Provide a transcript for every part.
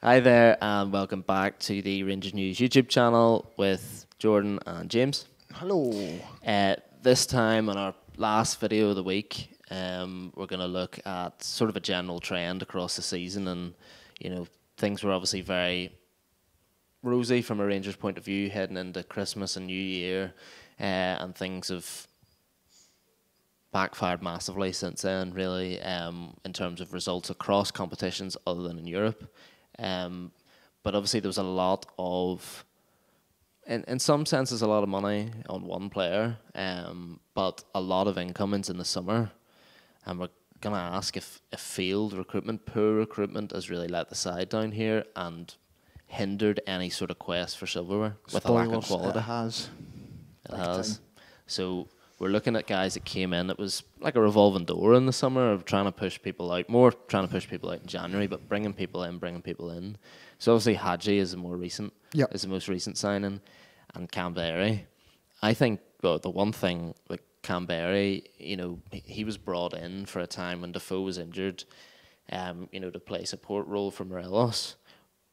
Hi there, and welcome back to the Rangers News YouTube channel with Jordan and James. Hello. This time, on our last video of the week, we're going to look at sort of a general trend across the season, and things were obviously very rosy from a Rangers point of view heading into Christmas and New Year, and things have backfired massively since then, really, in terms of results across competitions other than in Europe. But obviously there was a lot of, in some senses, a lot of money on one player, but a lot of incomings in the summer. And we're going to ask if field recruitment, poor recruitment, has really let the side down here and hindered any sort of quest for silverware with a lack of quality. It has. It has. So we're looking at guys that came in. It was like a revolving door in the summer of trying to push people out, trying to push people out in January, but bringing people in. So obviously Hadji is the most recent signing, and Canberra. I think the one thing with Canberra, he was brought in for a time when Defoe was injured, to play a support role for Morelos.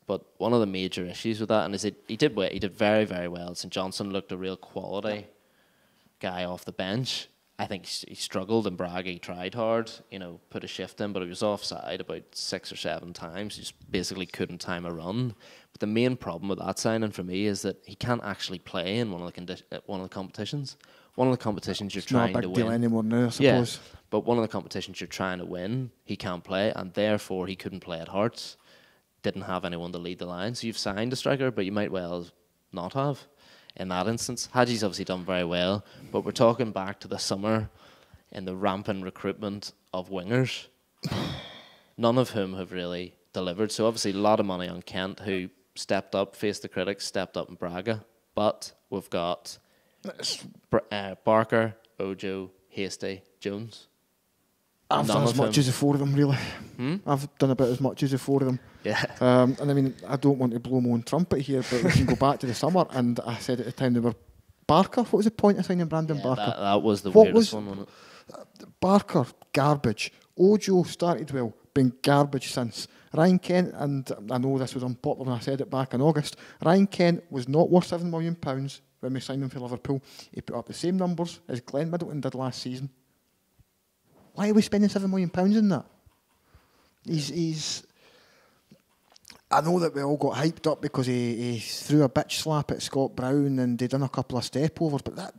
But one of the major issues with that, and is he did very, very well. St. Johnson looked a real quality guy off the bench. I think he struggled in Braga. He tried hard, put a shift in, but he was offside about 6 or 7 times. He just basically couldn't time a run. But the main problem with that signing for me is that he can't actually play in one of the competitions. One of the competitions you're trying to win. Not a big deal anymore now, I suppose. Yeah, but one of the competitions you're trying to win, he can't play, and therefore he couldn't play at Hearts. Didn't have anyone to lead the line. So you've signed a striker, but you might well not have. In that instance, Hadji's obviously done very well, but we're talking back to the summer in the rampant recruitment of wingers, none of whom have really delivered. So obviously a lot of money on Kent, who stepped up, faced the critics, stepped up in Braga. But we've got Barker, Ojo, Hasty, Jones. I've done as much as the 4 of them, really. I've done about as much as the 4 of them. Yeah. And I mean, I don't want to blow my own trumpet here, but we can go back to the summer, and I said at the time they were Barker. What was the point of signing Brandon Barker? That was the weirdest one, wasn't it? Barker, garbage. Ojo started well, been garbage since. Ryan Kent, and I know this was unpopular when I said it back in August, Ryan Kent was not worth £7 million when we signed him for Liverpool. He put up the same numbers as Glenn Middleton did last season. Why are we spending £7 million in that? He's. I know that we all got hyped up because he threw a bitch slap at Scott Brown and they done a couple of step overs, but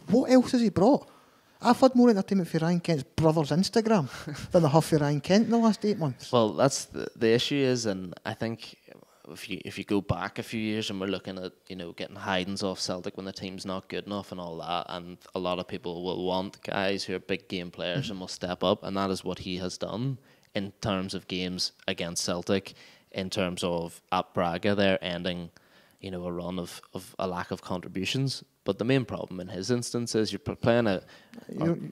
what else has he brought? I've had more entertainment for Ryan Kent's brother's Instagram than I have for Ryan Kent in the last 8 months. Well, that's the issue is, and I think if you go back a few years and we're looking at getting Hydens off Celtic when the team's not good enough and all that, and a lot of people will want guys who are big game players and will step up, and that is what he has done in terms of games against Celtic. In terms of at Braga, they're ending, a run of a lack of contributions. But the main problem in his instance is you're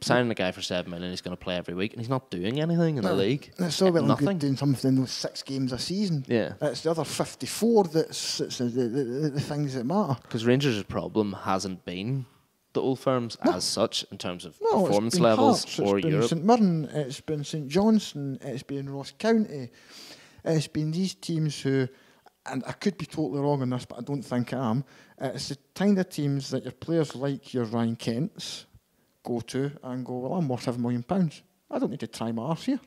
signing a guy for $7 million. He's going to play every week, and he's not doing anything in the league. It's all well and good doing something in those 6 games a season. Yeah, it's the other 54 that's the things that matter. Because Rangers' problem hasn't been the old firms as such in terms of performance levels Hearts, or it's been Europe. St Mirren, it's been St Johnstone, it's been Ross County. It's been these teams who, and I could be totally wrong on this, but I don't think I am, it's the kind of teams that your players like your Ryan Kents go to and go, well, I'm worth £7 million. I don't need to try my arse here.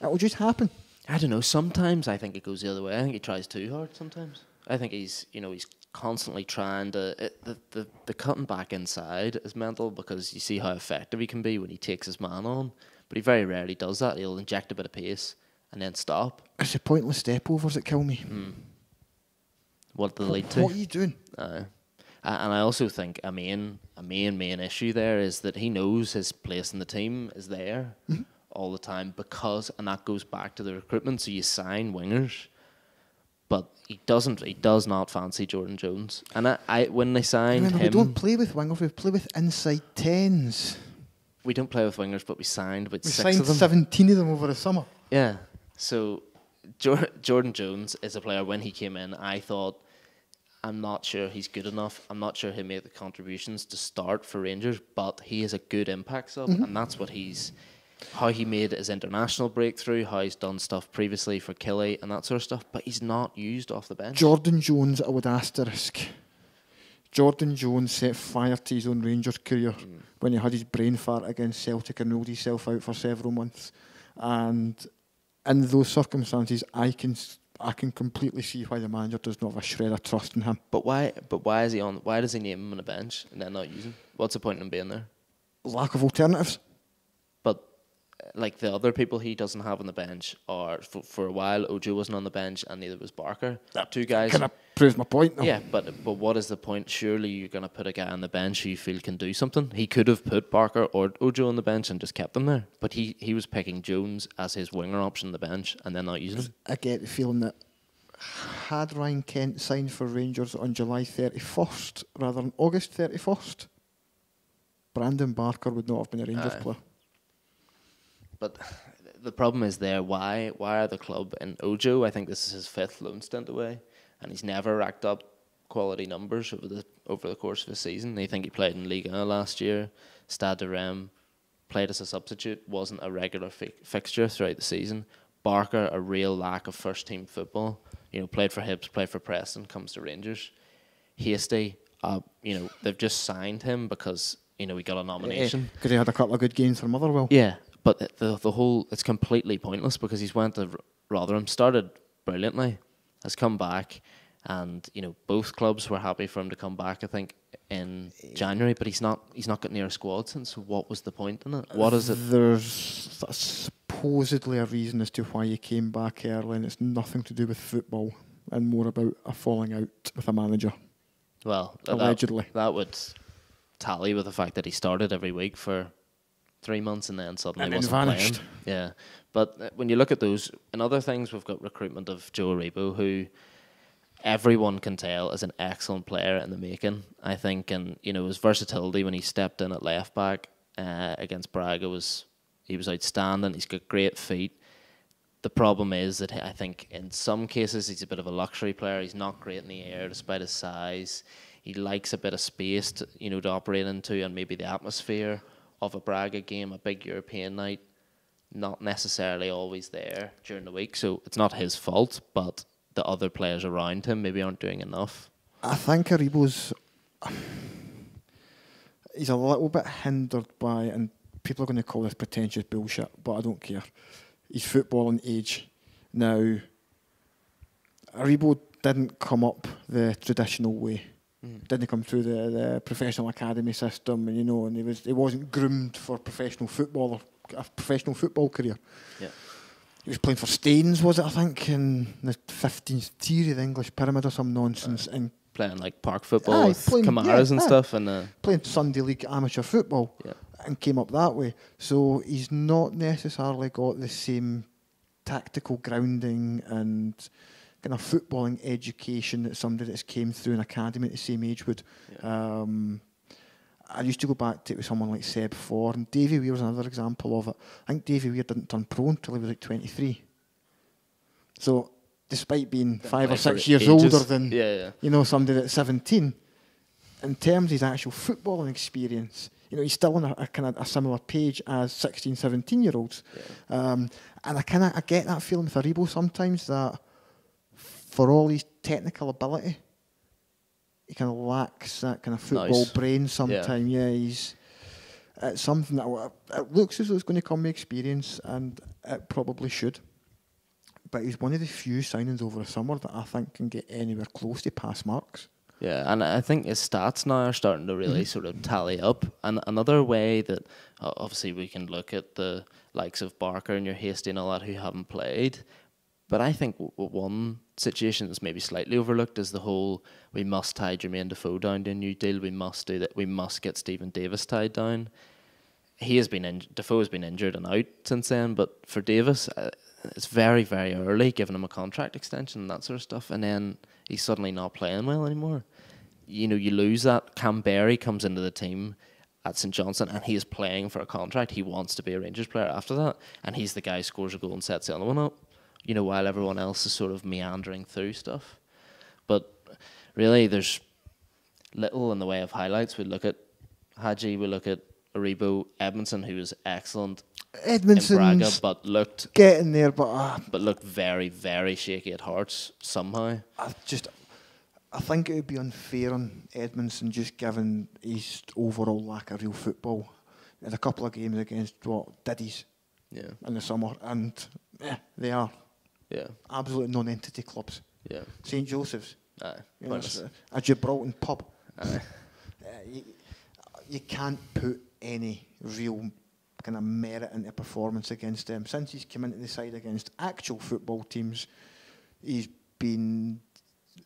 It will just happen. I don't know. Sometimes I think it goes the other way. I think he tries too hard sometimes. I think he's constantly trying to... The cutting back inside is mental because you see how effective he can be when he takes his man on, but he very rarely does that. He'll inject a bit of pace and then stop. It's the pointless step overs that kill me. What do they lead to? What are you doing? And I also think a main issue there is that he knows his place in the team is there all the time and that goes back to the recruitment. So you sign wingers, but he does not fancy Jordan Jones. And when they signed him, we don't play with wingers. We play with inside 10s. We don't play with wingers, but we signed about 6 of them. We signed 17 of them over the summer. Yeah. So Jordan Jones is a player, when he came in, I thought, I'm not sure he's good enough. I'm not sure he'll make the contributions to start for Rangers, but he is a good impact sub, and that's what he's how he made his international breakthrough, how he's done stuff previously for Killie and that sort of stuff, but he's not used off the bench. Jordan Jones, I would asterisk. Jordan Jones set fire to his own Rangers career when he had his brain fart against Celtic and ruled himself out for several months. And in those circumstances, I can completely see why the manager does not have a shred of trust in him. But why is he on? Why does he name him on the bench and then not use him? What's the point in him being there? Lack of alternatives. But like the other people he doesn't have on the bench are for a while. Ojo wasn't on the bench, and neither was Barker. Two guys. Kind of proves my point, though. Yeah, but what is the point? Surely you're going to put a guy on the bench who you feel can do something. He could have put Barker or Ojo on the bench and just kept them there. But he was picking Jones as his winger option on the bench and then not using him. I get the feeling that had Ryan Kent signed for Rangers on July 31st rather than August 31st, Brandon Barker would not have been a Rangers player. But the problem is there. Why are the club and Ojo? I think this is his 5th loan stint away, and he's never racked up quality numbers over the course of the season. I think he played in Liga last year. Stade de Rennes, played as a substitute, wasn't a regular fixture throughout the season. Barker, a real lack of first team football. Played for Hibs, played for Preston, comes to Rangers. Hasty, they've just signed him because he got a nomination. Because he had a couple of good games for Motherwell. Yeah. But the whole, it's completely pointless because he's went to Rotherham, started brilliantly, has come back, and both clubs were happy for him to come back. I think in January, but he's not got near a squad since. So what was the point in it? What is it? There's supposedly a reason as to why he came back early, and it's nothing to do with football and more about a falling out with a manager. Well, allegedly, that would tally with the fact that he started every week for 3 months and then suddenly wasn't vanished. playing. Yeah, but when you look at those and other things, we've got recruitment of Joe Aribo, who everyone can tell is an excellent player in the making, I think, and his versatility when he stepped in at left back against Braga he was outstanding. He's got great feet. The problem is that I think in some cases he's a bit of a luxury player. He's not great in the air despite his size. He likes a bit of space to operate into, and maybe the atmosphere of a Braga game, a big European night, not necessarily always there during the week. So it's not his fault, but the other players around him maybe aren't doing enough. I think Aribo's he's a little bit hindered by, and people are going to call this pretentious bullshit, but I don't care. He's footballing age. Now, Aribo didn't come up the traditional way. Didn't come through the professional academy system, and he wasn't groomed for a professional football career. Yeah. He was playing for Staines, was it? I think in the 15th tier of the English Pyramid or some nonsense, and playing like park football with Camaras and stuff, and playing Sunday League amateur football, and came up that way. So he's not necessarily got the same tactical grounding and kind of footballing education that somebody that's came through an academy at the same age would. Yeah. I used to go back to it with someone like Seb Ford, and Davy Weir was another example of it. I think Davy Weir didn't turn pro until he was like 23. So, despite being 5 or 6 years older than somebody that's 17, in terms of his actual footballing experience, he's still on a kind of a similar page as 16, 17-year-olds. Yeah. And I get that feeling with Aribo sometimes that for all his technical ability, he kind of lacks that kind of football brain sometimes. Yeah, it's something that it looks as though it's going to come with experience, and it probably should. But he's one of the few signings over the summer that I think can get anywhere close to pass marks. Yeah, and I think his stats now are starting to really sort of tally up. And another way that obviously we can look at the likes of Barker and your Hasty and all that who haven't played. But I think one situation that's maybe slightly overlooked is the whole we must tie Jermaine Defoe down to a new deal. We must do that. We must get Stephen Davis tied down. Defoe has been injured and out since then. But for Davis, it's very, very early giving him a contract extension and that sort of stuff. And then he's suddenly not playing well anymore. You lose that. Canberry comes into the team at St Johnstone and he is playing for a contract. He wants to be a Rangers player after that. And he's the guy who scores a goal and sets the other one up. While everyone else is sort of meandering through stuff. But really, there's little in the way of highlights. We look at Hadji, we look at Aribo, Edmondson, who was excellent. in Braga, Edmondson's but looked getting there, but looked very, very shaky at Hearts somehow. I think it would be unfair on Edmondson just given his overall lack of real football. He had a couple of games against Diddy's in the summer, and they are absolute non-entity clubs. Yeah, St Joseph's, aye, a Gibraltar pub. aye. You can't put any real kind of merit into performance against them. Since he's come into the side against actual football teams, he's been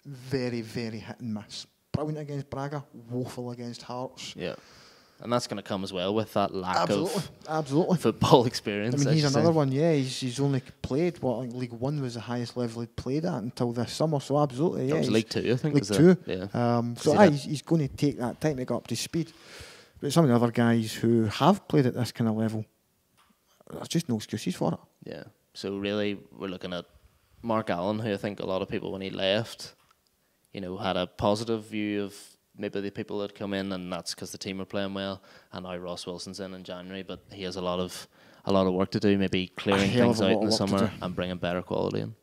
very, very hit and miss. Brilliant against Braga, woeful against Hearts. Yeah, and that's going to come as well with that lack of football experience. I mean, he's another one. Yeah, he's only played I think League One was the highest level he'd played at until this summer. So absolutely, It was League Two, I think. League Two. Yeah. So he's going to take that time to get up to speed. But some of the other guys who have played at this kind of level, there's just no excuses for it. Yeah. So really, we're looking at Mark Allen, who I think a lot of people when he left, had a positive view of maybe the people that come in, and that's because the team are playing well. And now Ross Wilson's in January, but he has a lot of work to do. Maybe clearing things out in the summer and bringing better quality in.